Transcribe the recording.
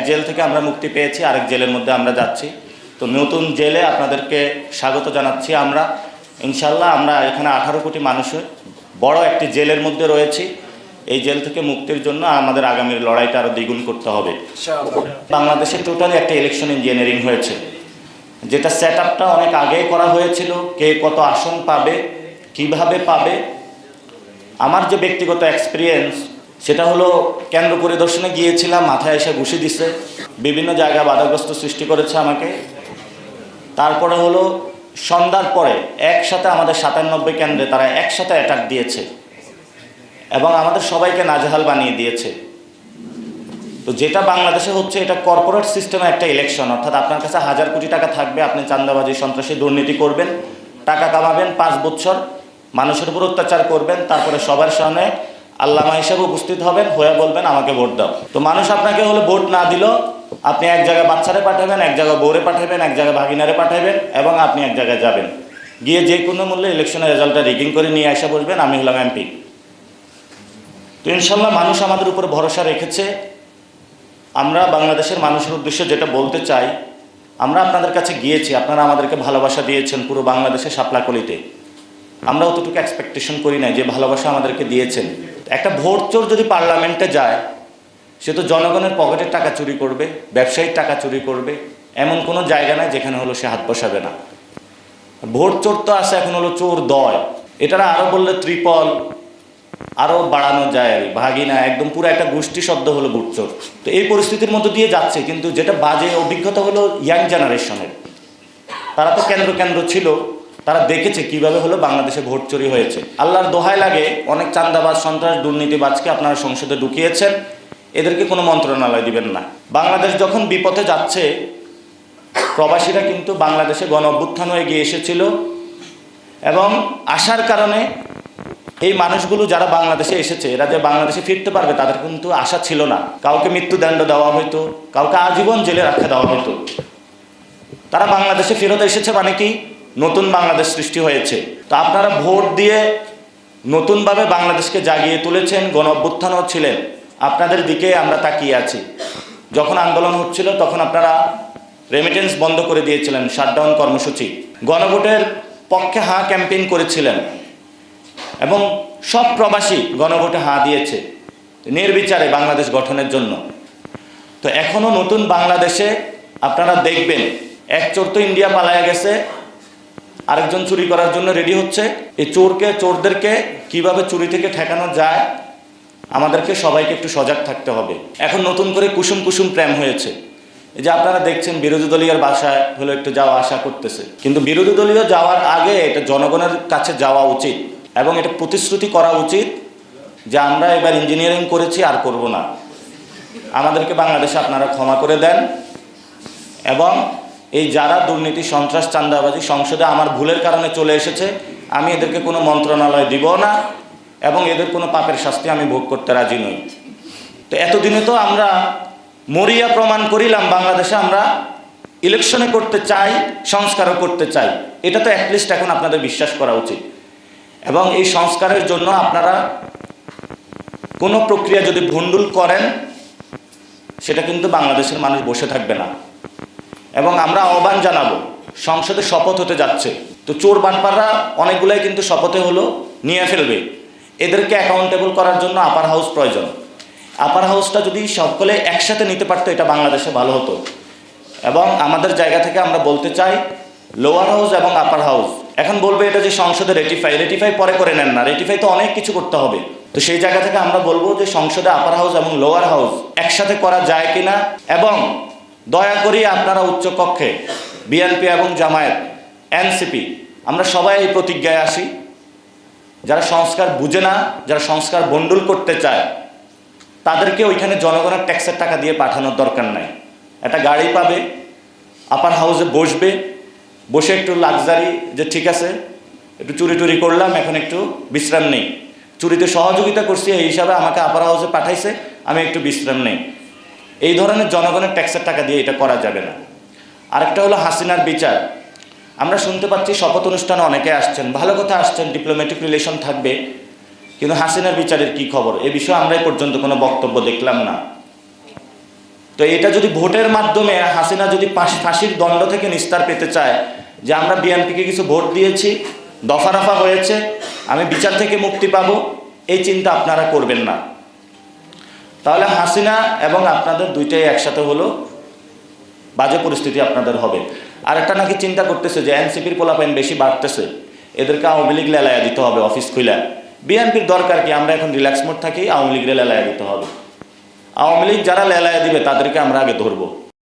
Jail থেকে আমরা মুক্তি পেয়েছি, আরেক জেলের মধ্যে আমরা যাচ্ছি। তো নতুন জেলে আপনাদেরকে স্বাগত জানাচ্ছি আমরা। ইনশাল্লাহ আমরা এখানে 18 কোটি মানুষের বড় একটি জেলের মধ্যে রয়েছি। এই জেল থেকে মুক্তির জন্য আমাদের আগামীর লড়াইটা আরও দ্বিগুণ করতে হবে। বাংলাদেশে টোটালি একটা ইলেকশন ইঞ্জিনিয়ারিং হয়েছে, যেটা সেট আপটা অনেক আগেই করা হয়েছিল। কে কত আসন পাবে, কিভাবে পাবে। আমার যে ব্যক্তিগত এক্সপিরিয়েন্স সেটা হলো, কেন্দ্র পরিদর্শনে গিয়েছিলাম, মাথায় এসে ঘুষি দিছে, বিভিন্ন জায়গায় বাধাগ্রস্ত সৃষ্টি করেছে আমাকে। তারপরে হলো সন্ধ্যার পরে একসাথে আমাদের 97 কেন্দ্রে তারা একসাথে অ্যাটাক দিয়েছে এবং আমাদের সবাইকে নাজেহাল বানিয়ে দিয়েছে। তো যেটা বাংলাদেশে হচ্ছে, এটা কর্পোরেট সিস্টেমে একটা ইলেকশন, অর্থাৎ আপনার কাছে 1000 কোটি টাকা থাকবে, আপনি চাঁদাবাজি, সন্ত্রাসী, দুর্নীতি করবেন, টাকা কামাবেন, 5 বছর মানুষের উপর অত্যাচার করবেন, তারপরে সবার সামনে আল্লামা হিসেবে উপস্থিত হবেন, হয়ে বলবেন আমাকে ভোট দাও। তো মানুষ আপনাকে হলে ভোট না দিল, আপনি এক জায়গায় বাচ্চারে পাঠাবেন, এক জায়গায় বউরে পাঠাবেন, এক জায়গায় ভাগিনারে পাঠাবেন, এবং আপনি এক জায়গায় যাবেন, গিয়ে যে কোনো মূল্যে ইলেকশনের রেজাল্টটা রিগিং করে নিয়ে এসে বলবেন আমি হলাম এমপি। তো ইনশাল্লাহ মানুষ আমাদের উপর ভরসা রেখেছে। আমরা বাংলাদেশের মানুষের উদ্দেশ্যে যেটা বলতে চাই, আমরা আপনাদের কাছে গিয়েছি, আপনারা আমাদেরকে ভালোবাসা দিয়েছেন পুরো বাংলাদেশে সাপলাকলিতে। আমরা অতটুকু এক্সপেকটেশন করি না যে ভালোবাসা আমাদেরকে দিয়েছেন। একটা ভোট চোর যদি পার্লামেন্টে যায়, সে তো জনগণের পকেটের টাকা চুরি করবে, ব্যবসায়ীর টাকা চুরি করবে, এমন কোনো জায়গা নাই যেখানে হলো সে হাত বসাবে না। ভোট চোর তো আসে, এখন হলো চোর দয়, এটারা আরও বললে ত্রিপল আরও বাড়ানো যায়, ভাগিনা, একদম পুরো একটা গোষ্ঠী শব্দ হলো ভোট চোর। তো এই পরিস্থিতির মধ্য দিয়ে যাচ্ছে, কিন্তু যেটা বাজে অভিজ্ঞতা হলো ইয়াং জেনারেশনের। তারা তো কেন্দ্র কেন্দ্র ছিল, তারা দেখেছে কিভাবে হলো বাংলাদেশে ভোট চুরি হয়েছে। আল্লাহর দোহাই লাগে, অনেক চাঁদাবাজ, সন্ত্রাস, দুর্নীতিবাজকে আপনারা সংসদে ঢুকিয়েছেন, এদেরকে কোনো মন্ত্রণালয় দিবেন না। বাংলাদেশ যখন বিপথে যাচ্ছে, প্রবাসীরা কিন্তু বাংলাদেশে গণ অভ্যুত্থান হয়ে গিয়ে এসেছিল, এবং আসার কারণে এই মানুষগুলো যারা বাংলাদেশে এসেছে, এরা যে বাংলাদেশে ফিরতে পারবে তাদের কিন্তু আশা ছিল না। কাউকে মৃত্যুদণ্ড দেওয়া হতো, কাউকে আজীবন জেলে রাখা দেওয়া হতো। তারা বাংলাদেশে ফেরত এসেছে মানে কি, নতুন বাংলাদেশ সৃষ্টি হয়েছে। তো আপনারা ভোট দিয়ে নতুনভাবে বাংলাদেশকে জাগিয়ে তুলেছেন, গণ অভ্যুত্থানও ছিলেন, আপনাদের দিকে আমরা তাকিয়ে আছি। যখন আন্দোলন হচ্ছিল তখন আপনারা রেমিটেন্স বন্ধ করে দিয়েছিলেন, শাটডাউন কর্মসূচি, গণভোটের পক্ষে হাঁ ক্যাম্পেইন করেছিলেন, এবং সব প্রবাসী গণভোটে হাঁ দিয়েছে নির্বিচারে বাংলাদেশ গঠনের জন্য। তো এখনও নতুন বাংলাদেশে আপনারা দেখবেন, এক চোর তো ইন্ডিয়া পালায়া গেছে, আরেকজন চুরি করার জন্য রেডি হচ্ছে। এই চোরদেরকে কিভাবে চুরি থেকে ঠেকানো যায়, আমাদেরকে সবাইকে একটু সজাগ থাকতে হবে। এখন নতুন করে কুসুম কুসুম প্রেম হয়েছে, এই যে আপনারা দেখছেন বিরোধী দলীয় বাসায় হলো একটু যাওয়া আসা করতেছে, কিন্তু বিরোধী দলীয় যাওয়ার আগে এটা জনগণের কাছে যাওয়া উচিত, এবং এটা প্রতিশ্রুতি করা উচিত যে আমরা এবার ইঞ্জিনিয়ারিং করেছি, আর করব না, আমাদেরকে বাংলাদেশে আপনারা ক্ষমা করে দেন। এবং এই যারা দুর্নীতি, সন্ত্রাস, চাঁদাবাজি সংসদে আমার ভুলের কারণে চলে এসেছে, আমি এদেরকে কোনো মন্ত্রণালয় দিব না, এবং এদের কোনো পাপের শাস্তি আমি ভোগ করতে রাজি নই। তো এতদিনে তো আমরা মরিয়া প্রমাণ করিলাম বাংলাদেশে আমরা ইলেকশনে করতে চাই, সংস্কারও করতে চাই। এটা তো অ্যাটলিস্ট এখন আপনাদের বিশ্বাস করা উচিত। এবং এই সংস্কারের জন্য আপনারা কোনো প্রক্রিয়া যদি ভণ্ডুল করেন, সেটা কিন্তু বাংলাদেশের মানুষ বসে থাকবে না। এবং আমরা আহ্বান জানাবো, সংসদে শপথ হতে যাচ্ছে, তো চোর বাটপাররা অনেকগুলাই কিন্তু শপথে হলো নিয়ে ফেলবে। এদেরকে অ্যাকাউন্টেবল করার জন্য আপার হাউস প্রয়োজন। আপার হাউসটা যদি সকলে একসাথে নিতে পারতো, এটা বাংলাদেশে ভালো হতো। এবং আমাদের জায়গা থেকে আমরা বলতে চাই, লোয়ার হাউস এবং আপার হাউস এখন বলবে এটা যে সংসদে রেটিফাই পরে করে নেন না, রেটিফাই তো অনেক কিছু করতে হবে। তো সেই জায়গা থেকে আমরা বলবো যে সংসদে আপার হাউস এবং লোয়ার হাউস একসাথে করা যায় কিনা, এবং দয়া করি আপনারা উচ্চকক্ষে বিএনপি এবং জামায়াত, এনসিপি, আমরা সবাই এই প্রতিজ্ঞায় আসি, যারা সংস্কার বুঝে না, যারা সংস্কার বন্ডুল করতে চায়, তাদেরকে ওইখানে জনগণের ট্যাক্সের টাকা দিয়ে পাঠানোর দরকার নাই। একটা গাড়ি পাবে, আপার হাউসে বসবে, বসে একটু লাক্সারি, যে ঠিক আছে একটু চুরি টুরি করলাম, এখন একটু বিশ্রাম নেই, চুরিতে সহযোগিতা করছি এই হিসাবে আমাকে আপার হাউসে পাঠাইছে, আমি একটু বিশ্রাম নেই। এই ধরনের জনগণের ট্যাক্সের টাকা দিয়ে এটা করা যাবে না। আরেকটা হলো হাসিনার বিচার। আমরা শুনতে পাচ্ছি শপথ অনুষ্ঠানে অনেকে আসছেন, ভালো কথা আসছেন, ডিপ্লোম্যাটিক রিলেশন থাকবে, কিন্তু হাসিনার বিচারের কি খবর, এ বিষয়ে আমরা এই পর্যন্ত কোনো বক্তব্য দেখলাম না। তো এটা যদি ভোটের মাধ্যমে হাসিনা যদি ফাঁসির দণ্ড থেকে নিস্তার পেতে চায়, যে আমরা বিএনপিকে কিছু ভোট দিয়েছি, দফা রফা হয়েছে, আমি বিচার থেকে মুক্তি পাবো, এই চিন্তা আপনারা করবেন না। তাহলে হাসিনা এবং আপনাদের দুইটাই একসাথে হলো, বাজে পরিস্থিতি আপনাদের হবে। আর একটা নাকি চিন্তা করতেছে যে এনসিপির পোলাপাইন বেশি বাড়তেছে, এদেরকে আওয়ামী লীগ লেলাইয়া দিতে হবে অফিস খুলে। বিএনপির দরকার কি, আমরা এখন রিল্যাক্স মোড থাকি, আওয়ামী লীগের লেলাইয়া দিতে হবে। আওয়ামী লীগ যারা লেলাইয়া দিবে তাদেরকে আমরা আগে ধরবো।